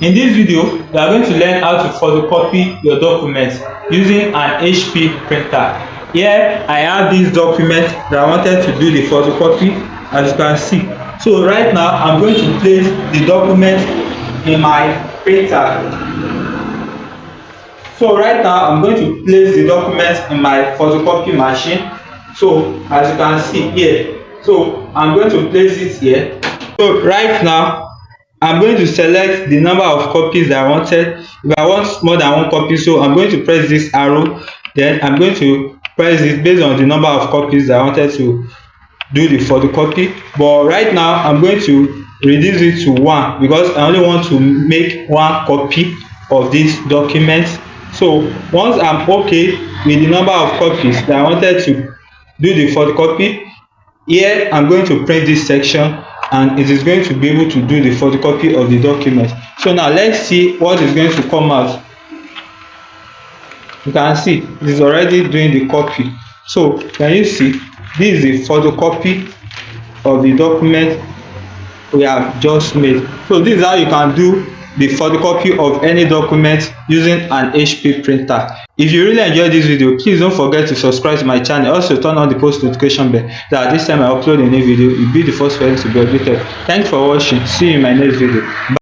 In this video, we are going to learn how to photocopy your documents using an HP printer. Here, I have this document that I wanted to do the photocopy, as you can see. So right now, I'm going to place the document in my printer. So right now, I'm going to place the document in my photocopy machine. So as you can see here, so I'm going to place it here. So right now, I'm going to select the number of copies that I wanted. If I want more than one copy, so I'm going to press this arrow, then I'm going to press it based on the number of copies that I wanted to do the photocopy. But right now, I'm going to reduce it to 1 because I only want to make 1 copy of this document. So once I'm okay with the number of copies that I wanted to do the photocopy, here I'm going to print this section and it is going to be able to do the photocopy of the document. So now let's see what is going to come out. You can see it is already doing the copy. So can you see, this is the photocopy of the document we have just made. So this is how you can do the photocopy of any document using an HP printer. If you really enjoyed this video, please don't forget to subscribe to my channel. Also turn on the post notification bell, that this time I upload a new video, you'll be the first person to be updated. Thanks for watching. See you in my next video. Bye.